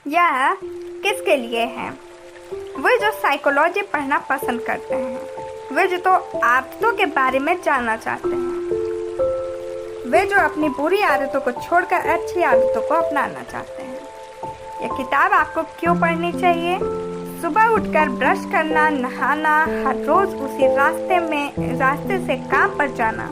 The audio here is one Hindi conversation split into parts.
यह किसके लिए है? वे जो साइकोलॉजी पढ़ना पसंद करते हैं, वे जो तो आदतों के बारे में जानना चाहते हैं, वे जो अपनी बुरी आदतों को छोड़कर अच्छी आदतों को अपनाना चाहते हैं। यह किताब आपको क्यों पढ़नी चाहिए? सुबह उठकर ब्रश करना, नहाना, हर रोज उसी रास्ते से काम पर जाना,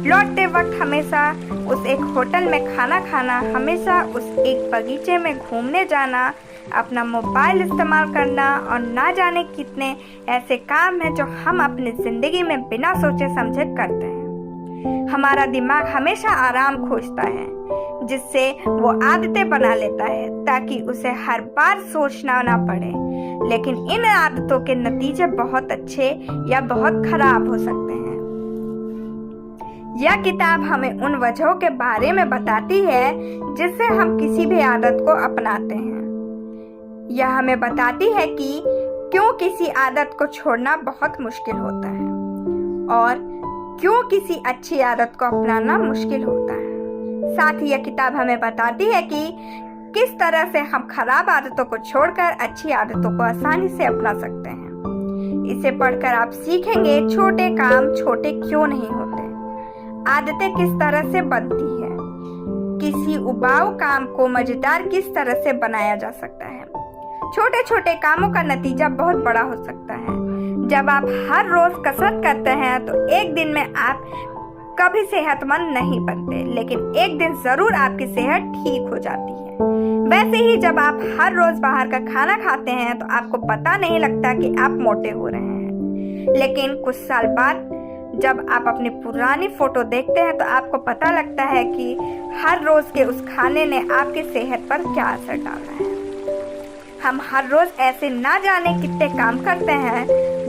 लौटते वक्त हमेशा उस एक होटल में खाना खाना, हमेशा उस एक बगीचे में घूमने जाना, अपना मोबाइल इस्तेमाल करना और ना जाने कितने ऐसे काम हैं जो हम अपनी ज़िंदगी में बिना सोचे समझे करते हैं। हमारा दिमाग हमेशा आराम खोजता है, जिससे वो आदतें बना लेता है ताकि उसे हर बार सोचना ना पड़े। लेकिन इन आदतों के नतीजे बहुत अच्छे या बहुत खराब हो सकते हैं। यह किताब हमें उन वजहों के बारे में बताती है जिससे हम किसी भी आदत को अपनाते हैं। यह हमें बताती है कि क्यों किसी आदत को छोड़ना बहुत मुश्किल होता है और क्यों किसी अच्छी आदत को अपनाना मुश्किल होता है। साथ ही यह किताब हमें बताती है कि किस तरह से हम खराब आदतों को छोड़कर अच्छी आदतों को आसानी से अपना सकते हैं। इसे पढ़कर आप सीखेंगे छोटे काम छोटे क्यों नहीं होते, आदतें किस तरह से बनती है, किसी उबाऊ काम को मजेदार किस तरह से बनाया जा सकता है। छोटे छोटे कामों का नतीजा बहुत बड़ा हो सकता है। जब आप हर रोज कसरत करते हैं तो एक दिन में आप कभी सेहतमंद नहीं बनते, लेकिन एक दिन जरूर आपकी सेहत ठीक हो जाती है। वैसे ही जब आप हर रोज बाहर का खाना खाते हैं तो आपको पता नहीं लगता कि आप मोटे हो रहे हैं, लेकिन कुछ साल बाद जब आप अपनी पुरानी फोटो देखते हैं तो आपको पता लगता है कि हर रोज के उस खाने ने आपकी सेहत पर क्या असर डाला है। हम हर रोज ऐसे ना जाने कितने काम करते हैं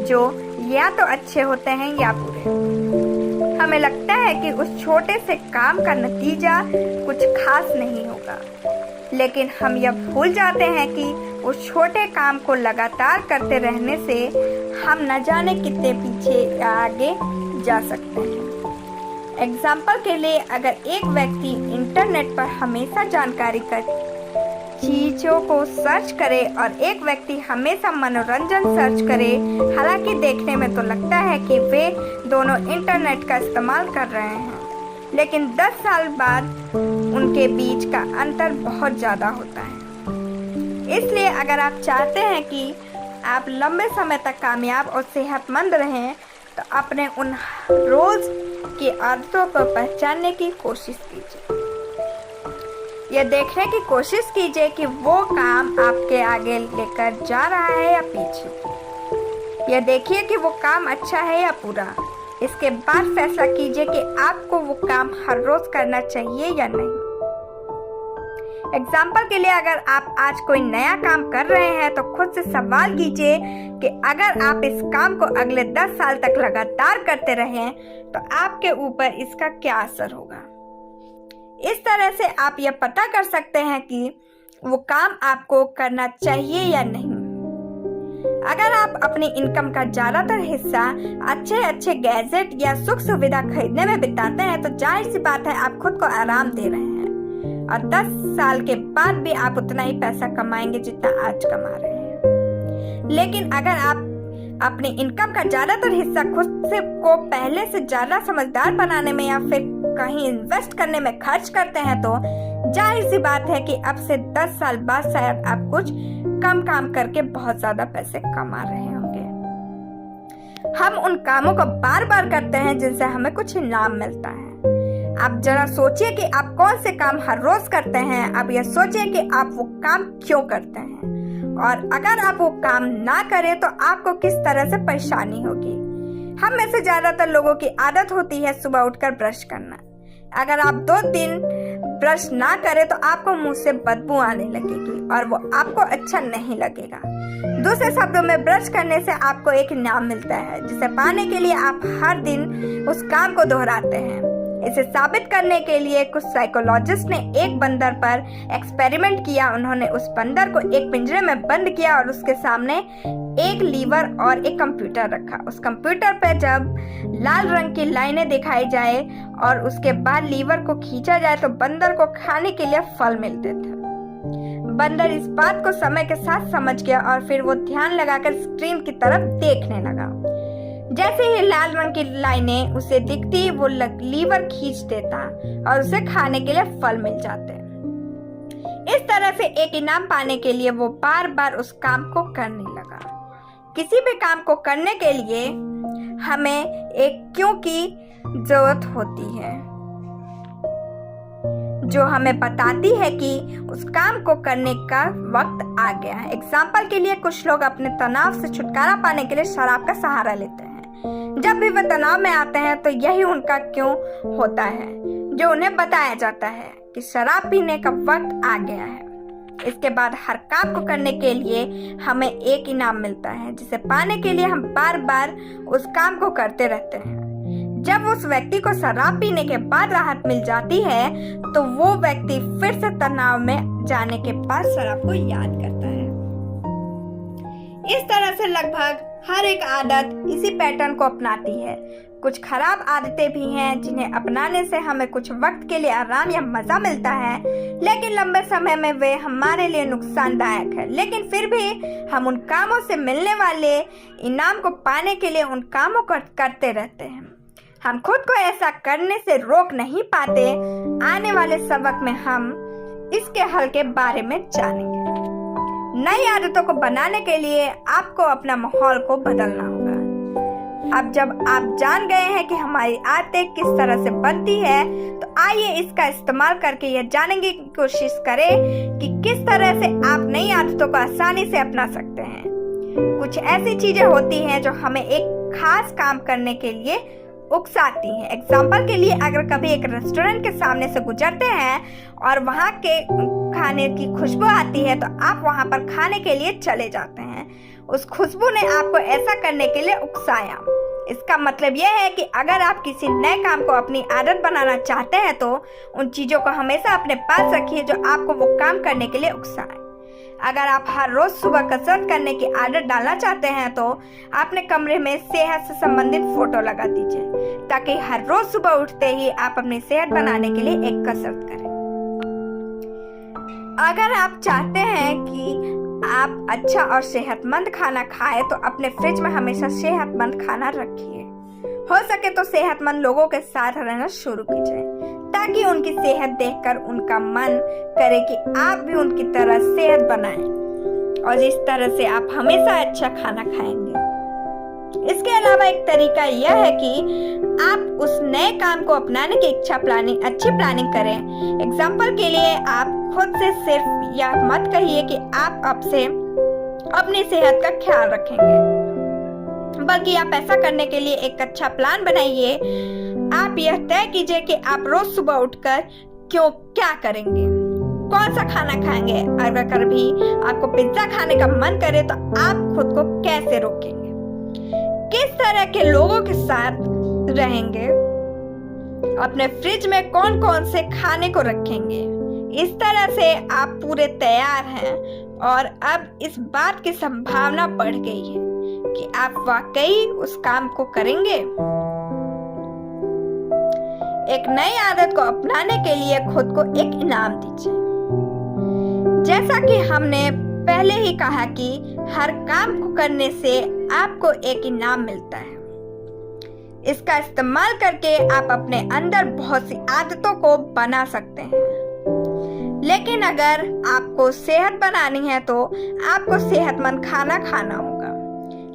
जो या तो अच्छे होते हैं या बुरे। हमें लगता है कि उस छोटे से काम का नतीजा कुछ खास नहीं होगा, लेकिन हम यह भूल जाते हैं कि उस छोटे काम को लगातार करते रहने से हम न जाने कितने पीछे या आगे जा सकते हैं। एग्जाम्पल के लिए, अगर एक व्यक्ति इंटरनेट पर हमेशा जानकारी कर चीजों को सर्च करे और एक व्यक्ति हमेशा मनोरंजन सर्च करे, हालांकि देखने में तो लगता है कि वे दोनों इंटरनेट का इस्तेमाल कर रहे हैं, लेकिन 10 साल बाद उनके बीच का अंतर बहुत ज़्यादा होता है। इसलिए अगर आप चाहते हैं कि आप लंबे समय तक कामयाब और सेहतमंद रहें तो अपने उन रोज़ की आदतों को पहचानने की कोशिश कीजिए। यह देखने की कोशिश कीजिए कि वो काम आपके आगे लेकर जा रहा है या पीछे। यह देखिए कि वो काम अच्छा है या बुरा। इसके बाद फैसला कीजिए कि आपको वो काम हर रोज करना चाहिए या नहीं। एग्जाम्पल के लिए, अगर आप आज कोई नया काम कर रहे हैं तो खुद से सवाल कीजिए कि अगर आप इस काम को अगले 10 साल तक लगातार करते रहें तो आपके ऊपर इसका क्या असर होगा। इस तरह से आप यह पता कर सकते हैं कि वो काम आपको करना चाहिए या नहीं। अगर आप अपनी इनकम का ज्यादातर हिस्सा अच्छे गैजेट या सुख सुविधा खरीदने में बिताते हैं तो जाहिर सी बात है आप खुद को आराम दे रहे हैं और 10 साल के बाद भी आप उतना ही पैसा कमाएंगे जितना आज कमा रहे हैं। लेकिन अगर आप अपनी इनकम का ज्यादातर हिस्सा खुद से को पहले से ज्यादा समझदार बनाने में या फिर कहीं इन्वेस्ट करने में खर्च करते हैं तो जाहिर सी बात है कि अब से 10 साल बाद शायद आप कुछ कम काम करके बहुत ज्यादा पैसे कमा रहे होंगे। हम उन कामों को बार बार करते हैं जिनसे हमें कुछ इनाम मिलता है। आप जरा सोचिए कि आप कौन से काम हर रोज करते हैं। अब यह सोचिए कि आप वो काम क्यों करते हैं और अगर आप वो काम ना करें तो आपको किस तरह से परेशानी होगी। हम में से ज्यादातर लोगों की आदत होती है सुबह उठकर ब्रश करना। अगर आप 2 दिन ब्रश ना करें तो आपको मुंह से बदबू आने लगेगी और वो आपको अच्छा नहीं लगेगा। दूसरे शब्दों में, ब्रश करने से आपको एक इनाम मिलता है जिसे पाने के लिए आप हर दिन उस काम को दोहराते हैं। इसे साबित करने के लिए कुछ साइकोलॉजिस्ट ने एक बंदर पर एक्सपेरिमेंट किया। उन्होंने उस बंदर को एक पिंजरे में बंद किया और उसके सामने एक लीवर और एक कंप्यूटर रखा। उस कंप्यूटर पर जब लाल रंग की लाइनें दिखाई जाए और उसके बाद लीवर को खींचा जाए तो बंदर को खाने के लिए फल मिलते थे। बंदर इस बात को समय के साथ समझ गया और फिर वो ध्यान लगाकर स्क्रीन की तरफ देखने लगा। जैसे ही लाल रंग की लाइनें उसे दिखती वो लीवर खींच देता और उसे खाने के लिए फल मिल जाते। इस तरह से एक इनाम पाने के लिए वो बार बार उस काम को करने लगा। किसी भी काम को करने के लिए हमें एक क्यों की जरूरत होती है जो हमें बताती है कि उस काम को करने का वक्त आ गया है। एग्जाम्पल के लिए कुछ लोग अपने तनाव से छुटकारा पाने के लिए शराब का सहारा लेते हैं। जब भी वे तनाव में आते हैं तो यही उनका क्यों होता है जो उन्हें बताया जाता है कि शराब पीने का वक्त आ गया है। इसके बाद हर काम को करने के लिए हमें एक इनाम मिलता है जिसे पाने के लिए हम बार बार उस काम को करते रहते हैं। जब उस व्यक्ति को शराब पीने के बाद राहत मिल जाती है तो वो व्यक्ति फिर से तनाव में जाने के बाद शराब को याद करता है। इस तरह से लगभग हर एक आदत इसी पैटर्न को अपनाती है। कुछ खराब आदतें भी हैं जिन्हें अपनाने से हमें कुछ वक्त के लिए आराम या मजा मिलता है, लेकिन लंबे समय में वे हमारे लिए नुकसानदायक है। लेकिन फिर भी हम उन कामों से मिलने वाले इनाम को पाने के लिए उन कामों को करते रहते हैं। हम खुद को ऐसा करने से रोक नहीं पाते। आने वाले सबक में हम इसके हल के बारे में जानेंगे। नई आदतों को बनाने के लिए आपको अपना माहौल को बदलना होगा। अब जब आप जान गए हैं कि हमारी आदतें किस तरह से बनती है तो आइए इसका इस्तेमाल करके यह जानने की कोशिश करें कि किस तरह से आप नई आदतों को आसानी से अपना सकते हैं। कुछ ऐसी चीजें होती हैं जो हमें एक खास काम करने के लिए उकसाती हैं। एग्जाम्पल के लिए अगर कभी एक रेस्टोरेंट के सामने से गुजरते हैं और वहाँ के खाने की खुशबू आती है तो आप वहाँ पर खाने के लिए चले जाते हैं। उस खुशबू ने आपको ऐसा करने के लिए उकसाया। इसका मतलब यह है कि अगर आप किसी नए काम को अपनी आदत बनाना चाहते हैं तो उन चीजों को हमेशा अपने पास रखिए जो आपको वो काम करने के लिए उकसाए। अगर आप हर रोज सुबह कसरत करने की आदत डालना चाहते हैं तो अपने कमरे में सेहत से संबंधित फोटो लगा दीजिए ताकि हर रोज सुबह उठते ही आप अपनी सेहत बनाने के लिए एक कसरत करें। अगर आप चाहते हैं कि आप अच्छा और सेहतमंद खाना खाएं तो अपने फ्रिज में हमेशा सेहतमंद खाना रखिए। हो सके तो सेहतमंद लोगों के साथ रहना शुरू कीजिए ताकि उनकी सेहत देखकर उनका मन करे कि आप भी उनकी तरह सेहत बनाएं और इस तरह से आप हमेशा अच्छा खाना खाएंगे। इसके अलावा एक तरीका यह है कि आप उस नए काम को अपनाने की अच्छी प्लानिंग करें। एग्जाम्पल के लिए आप खुद से सिर्फ यह मत कहिए कि आप अब से अपनी सेहत का ख्याल रखेंगे, बल्कि आप ऐसा करने के लिए एक अच्छा प्लान बनाइए। आप यह तय कीजिए कि आप रोज सुबह उठकर क्या करेंगे, कौन सा खाना खाएंगे। अगर कभी आपको पिज्जा खाने का मन करे तो आप खुद को कैसे रोकेंगे, किस तरह के लोगों के साथ रहेंगे, अपने फ्रिज में कौन कौन से खाने को रखेंगे। इस तरह से आप पूरे तैयार हैं और अब इस बात की संभावना बढ़ गई है कि आप वाकई उस काम को करेंगे। एक नई आदत को अपनाने के लिए खुद को एक इनाम दीजिए। जैसा कि हमने पहले ही कहा कि हर काम को करने से आपको एक इनाम मिलता है। इसका इस्तेमाल करके आप अपने अंदर बहुत सी आदतों को बना सकते हैं। लेकिन अगर आपको सेहत बनानी है तो आपको सेहतमंद खाना खाना होगा।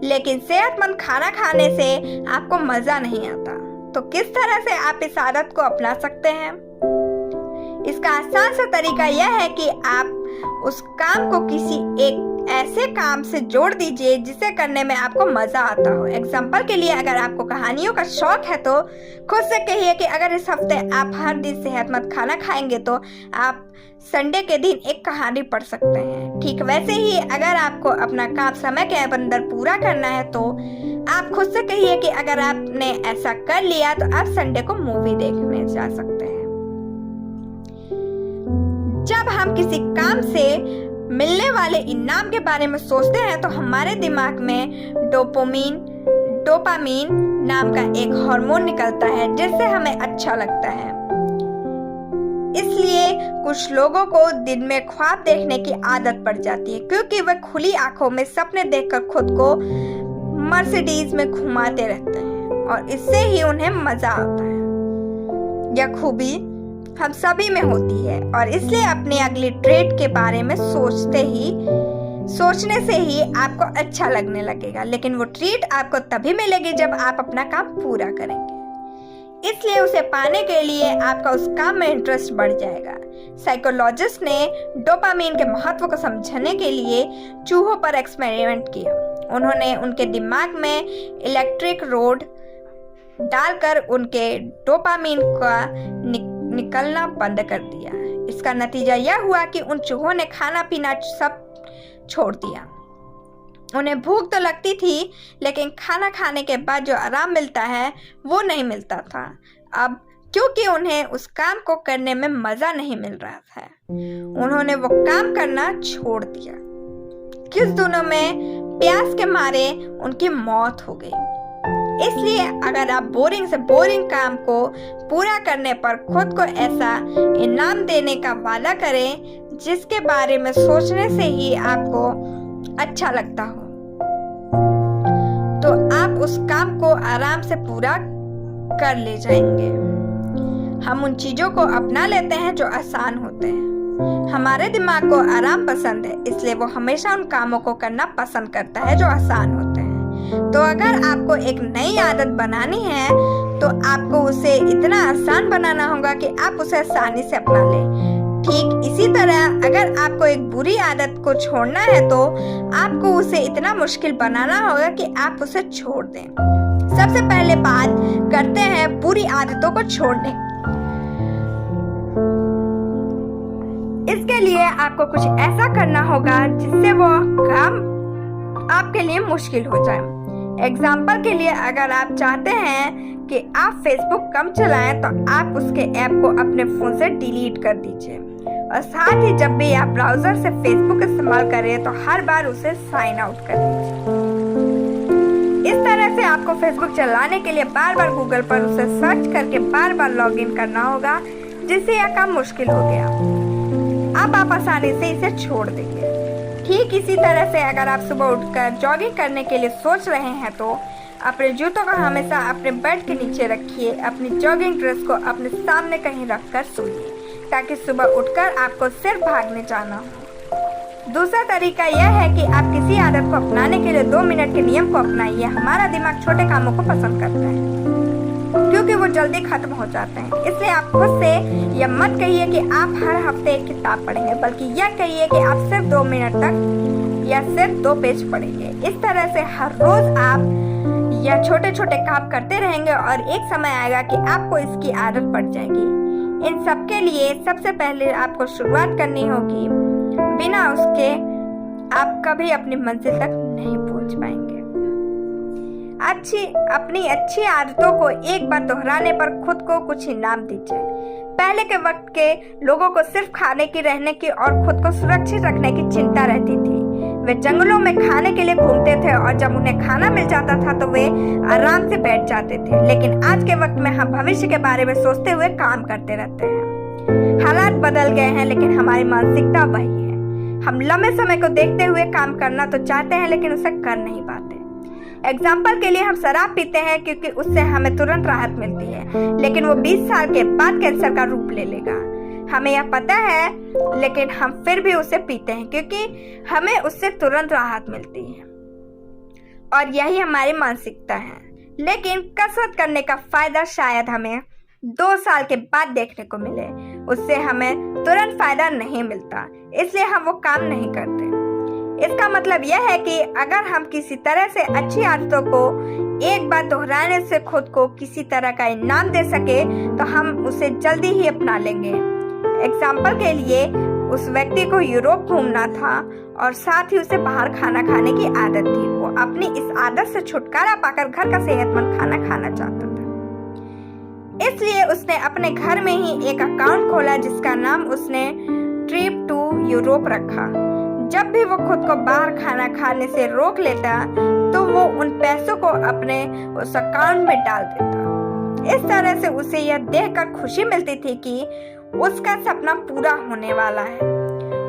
लेकिन सेहतमंद खाना खाने से आपको मजा नहीं आता, तो किस तरह से आप इस आदत को अपना सकते हैं? इसका आसान सा तरीका यह है कि आप उस काम को किसी एक ऐसे काम से जोड़ दीजिए जिसे करने में आपको मजा आता हो। एग्जाम्पल के लिए अगर आपको कहानियों का शौक है तो खुद से कहिए कि अगर इस हफ्ते आप हर दिन सेहतमंद खाना खाएंगे तो आप संडे के दिन एक कहानी पढ़ सकते हैं। ठीक वैसे ही अगर आपको अपना काम समय के अंदर पूरा करना है तो आप खुद से कहिए कि अगर आपने ऐसा कर लिया तो आप संडे को मूवी देखने जा सकते हैं। जब हम किसी काम से मिलने वाले इनाम के बारे में सोचते हैं तो हमारे दिमाग में डोपामीन नाम का एक हार्मोन निकलता है जिससे हमें अच्छा लगता है। इसलिए कुछ लोगों को दिन में ख्वाब देखने की आदत पड़ जाती है, क्योंकि वे खुली आंखों में सपने देखकर खुद को मर्सिडीज में घुमाते रहते हैं और इससे ही उन्हें मजा आता है। यह खूबी हम सभी में होती है और इसलिए अपनी अगली ट्रेड के बारे में सोचने से ही आपको अच्छा लगने लगेगा, लेकिन वो ट्रीट आपको तभी मिलेगी जब आप अपना काम पूरा करेंगे। इसलिए उसे पाने के लिए आपका उस काम में इंटरेस्ट बढ़ जाएगा। साइकोलॉजिस्ट ने डोपामीन के महत्व को समझने के लिए चूहों पर एक्सपेरिमेंट किया। उन्होंने उनके दिमाग में इलेक्ट्रिक रोड डालकर उनके डोपामीन का निकलना बंद कर दिया। इसका नतीजा यह हुआ कि उन चूहों ने खाना पीना सब छोड़ दिया। उन्हें भूख तो लगती थी, लेकिन खाना खाने के बाद जो आराम मिलता है वो नहीं मिलता था। अब क्योंकि उन्हें उस काम को करने में मजा नहीं मिल रहा था, उन्होंने वो काम करना छोड़ दिया। कुछ दिनों में प्यास के मारे उनकी मौत हो गई। इसलिए अगर आप बोरिंग से बोरिंग काम को पूरा करने पर खुद को ऐसा इनाम देने का वादा करें जिसके बारे में सोचने से ही आपको अच्छा लगता हो, तो आप उस काम को आराम से पूरा कर ले जाएंगे। हम उन चीजों को अपना लेते हैं जो आसान होते हैं। हमारे दिमाग को आराम पसंद है, इसलिए वो हमेशा उन कामों को करना पसंद करता है जो आसान होते हैं। तो अगर आपको एक नई आदत बनानी है तो आपको उसे इतना आसान बनाना होगा कि आप उसे आसानी से अपना लें। ठीक इसी तरह अगर आपको एक बुरी आदत को छोड़ना है तो आपको उसे इतना मुश्किल बनाना होगा कि आप उसे छोड़ दें। सबसे पहले बात करते हैं बुरी आदतों को छोड़ने की। इसके लिए आपको कुछ ऐसा करना होगा जिससे वो काम आपके लिए मुश्किल हो जाए। एग्जाम्पल के लिए अगर आप चाहते हैं कि आप फेसबुक कम चलाएं तो आप उसके ऐप को अपने फोन से डिलीट कर दीजिए और साथ ही जब भी आप ब्राउजर से फेसबुक इस्तेमाल करें तो हर बार उसे साइन आउट कर दीजिए। इस तरह से आपको फेसबुक चलाने के लिए बार बार गूगल पर उसे सर्च करके बार बार लॉग इन करना होगा, जिससे यह काम मुश्किल हो गया। अब आप आसानी से इसे छोड़ देंगे। ठीक इसी तरह से अगर आप सुबह उठकर जॉगिंग करने के लिए सोच रहे हैं तो अपने जूतों को हमेशा अपने बेड के नीचे रखिए। अपनी जॉगिंग ड्रेस को अपने सामने कहीं रखकर सोइए ताकि सुबह उठकर आपको सिर्फ भागने जाना हो। दूसरा तरीका यह है कि आप किसी आदत को अपनाने के लिए 2 मिनट के नियम को अपनाइए। हमारा दिमाग छोटे कामों को पसंद करता है क्योंकि वो जल्दी खत्म हो जाते हैं। इसलिए आप खुद से यह मत कहिए कि आप हर हफ्ते एक किताब पढ़ेंगे, बल्कि यह कहिए कि आप सिर्फ 2 मिनट तक या सिर्फ 2 पेज पढ़ेंगे। इस तरह से हर रोज आप यह छोटे छोटे काम करते रहेंगे और एक समय आएगा कि आपको इसकी आदत पड़ जाएगी। इन सब के लिए सबसे पहले आपको शुरुआत करनी होगी। बिना उसके आप कभी अपनी मंजिल तक नहीं पहुंच पाएंगे। अपनी अच्छी आदतों को एक बार दोहराने पर खुद को कुछ इनाम दीजिए। पहले के वक्त के लोगों को सिर्फ खाने की, रहने की और खुद को सुरक्षित रखने की चिंता रहती थी। वे जंगलों में खाने के लिए घूमते थे और जब उन्हें खाना मिल जाता था तो वे आराम से बैठ जाते थे। लेकिन आज के वक्त में हम भविष्य के बारे में सोचते हुए काम करते रहते हैं। हालात बदल गए हैं लेकिन हमारी मानसिकता वही है। हम लंबे समय को देखते हुए काम करना तो चाहते हैं लेकिन उसे कर नहीं पाते। एग्जाम्पल के लिए हम शराब पीते हैं क्योंकि उससे हमें तुरंत राहत मिलती है, लेकिन वो 20 साल के बाद कैंसर का रूप ले लेगा। हमें यह पता है, लेकिन हम फिर भी उसे पीते हैं क्योंकि हमें उससे तुरंत राहत मिलती है और यही हमारी मानसिकता है। लेकिन कसरत करने का फायदा शायद हमें 2 साल के बाद देखने को मिले, उससे हमें तुरंत फायदा नहीं मिलता, इसलिए हम वो काम नहीं करते। इसका मतलब यह है कि अगर हम किसी तरह से अच्छी आदतों को एक बार दोहराने से खुद को किसी तरह का इनाम दे सके तो हम उसे जल्दी ही अपना लेंगे। एग्जाम्पल के लिए उस व्यक्ति को यूरोप घूमना था और साथ ही उसे बाहर खाना खाने की आदत थी। वो अपनी इस आदत से छुटकारा पाकर घर का सेहतमंद खाना खाना चाहता था। इसलिए उसने अपने घर में ही एक अकाउंट खोला जिसका नाम उसने ट्रिप टू यूरोप रखा। जब भी वो खुद को बाहर खाना खाने से रोक लेता तो वो उन पैसों को अपने उस अकाउंट में डाल देता। इस तरह से उसे यह देखकर खुशी मिलती थी कि उसका सपना पूरा होने वाला है।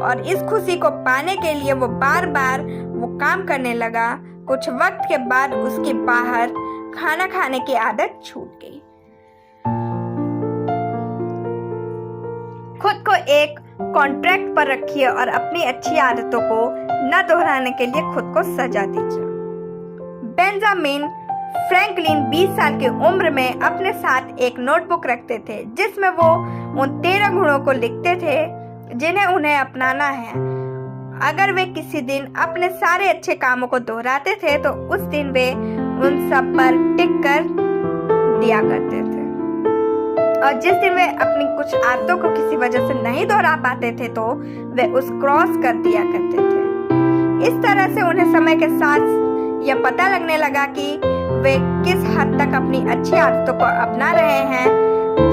और इस खुशी को पाने के लिए वो बार बार वो काम करने लगा। कुछ वक्त के बाद उसकी बाहर खाना खाने की आदत छूट गई। खुद को एक कॉन्ट्रैक्ट पर रखिए और अपनी अच्छी आदतों को न दोहराने के लिए खुद को सजा दीजिए। बेंजामिन फ्रैंकलिन 20 साल की उम्र में अपने साथ एक नोटबुक रखते थे जिसमें वो उन 13 गुणों को लिखते थे जिन्हें उन्हें अपनाना है। अगर वे किसी दिन अपने सारे अच्छे कामों को दोहराते थे तो उस दिन वे उन सब पर टिक कर दिया करते थे, और जिस दिन वे अपनी कुछ आदतों को किसी वजह से नहीं दोहरा पाते थे तो वे उस क्रॉस कर दिया करते थे। इस तरह से उन्हें समय के साथ यह पता लगने लगा कि वे किस हद तक अपनी अच्छी आदतों को अपना रहे हैं।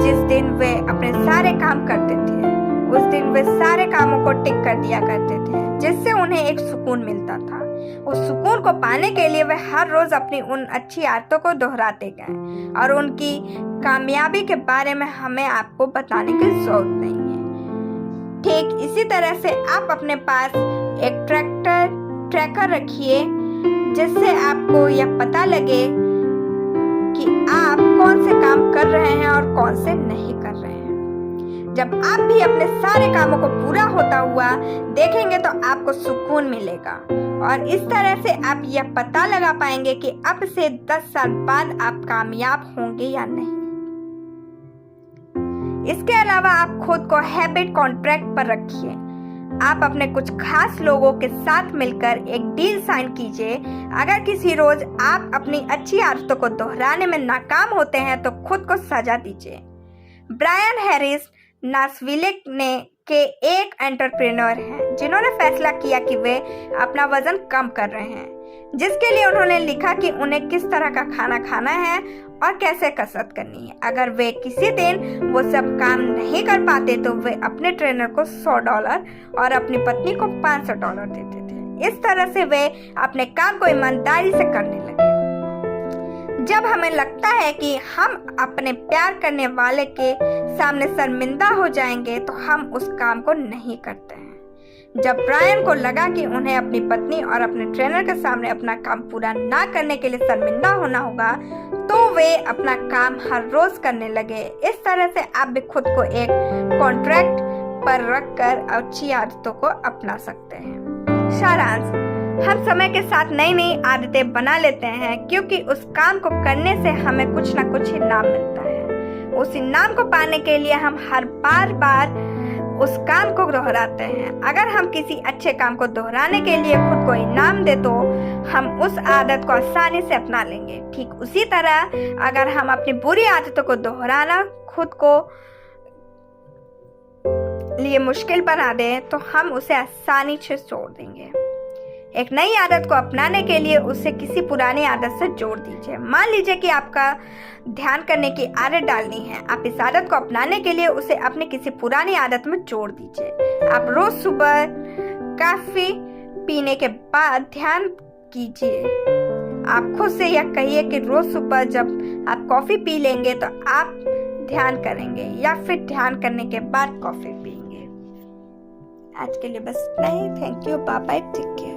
जिस दिन वे अपने सारे काम करते थे उस दिन वे सारे कामों को टिक कर दिया करते थे, जिससे उन्हें एक सुकून मिलता था। उस सुकून को पाने के लिए वे हर रोज अपनी उन अच्छी आदतों को दोहराते गए, और उनकी कामयाबी के बारे में हमें आपको बताने की जरूरत नहीं है। ठीक इसी तरह से आप अपने पास एक ट्रैकर रखिए जिससे आपको यह पता लगे कि आप कौन से काम कर रहे हैं और कौन से नहीं कर रहे हैं। जब आप भी अपने सारे कामों को पूरा होता हुआ देखेंगे तो आपको सुकून मिलेगा, और इस तरह से आप यह पता लगा पाएंगे कि अब से 10 साल बाद आप कामयाब होंगे या नहीं। इसके अलावा आप खुद को हैबिट कॉन्ट्रैक्ट पर रखिए। आप अपने कुछ खास लोगों के साथ मिलकर एक डील साइन कीजिए। अगर किसी रोज आप अपनी अच्छी आदतों को दोहराने में नाकाम होते हैं तो खुद को सजा दीजिए। ब्रायन हैरिस नाशविले के एक एंटरप्रेन्योर हैं जिन्होंने फैसला किया कि वे अपना वजन कम कर रहे हैं, जिसके लिए उन्होंने लिखा कि उन्हें किस तरह का खाना खाना है और कैसे कसरत करनी है। अगर वे किसी दिन वो सब काम नहीं कर पाते तो वे अपने ट्रेनर को $100 और अपनी पत्नी को $500 देते थे। इस तरह से वे अपने काम को ईमानदारी से करने लगे। जब हमें लगता है कि हम अपने प्यार करने वाले के सामने शर्मिंदा हो जाएंगे तो हम उस काम को नहीं करते हैं। जब ब्रायन को लगा कि उन्हें अपनी पत्नी और अपने ट्रेनर के सामने अपना काम पूरा ना करने के लिए शर्मिंदा होना होगा तो वे अपना काम हर रोज करने लगे। इस तरह से आप भी खुद को एक कॉन्ट्रैक्ट पर रखकर अच्छी आदतों को अपना सकते हैं। सारांश, हम समय के साथ नई नई आदतें बना लेते हैं क्योंकि उस काम को करने से हमें कुछ ना कुछ इनाम मिलता है। उस इनाम को पाने के लिए हम हर बार उस काम को दोहराते हैं। अगर हम किसी अच्छे काम को दोहराने के लिए खुद को इनाम दे तो हम उस आदत को आसानी से अपना लेंगे। ठीक उसी तरह अगर हम अपनी बुरी आदतों को दोहराना खुद को लिए मुश्किल बना दें तो हम उसे आसानी से छोड़ देंगे। एक नई आदत को अपनाने के लिए उसे किसी पुरानी आदत से जोड़ दीजिए। मान लीजिए कि आपका ध्यान करने की आदत डालनी है। आप इस आदत को अपनाने के लिए उसे अपनी किसी पुरानी आदत में जोड़ दीजिए। आप रोज सुबह कॉफी पीने के बाद ध्यान कीजिए। आप खुद से यह कहिए कि रोज सुबह जब आप कॉफी पी लेंगे तो आप ध्यान करेंगे, या फिर ध्यान करने के बाद कॉफी पिएंगे। आज के लिए बस इतना ही। Thank you, bye bye, take care.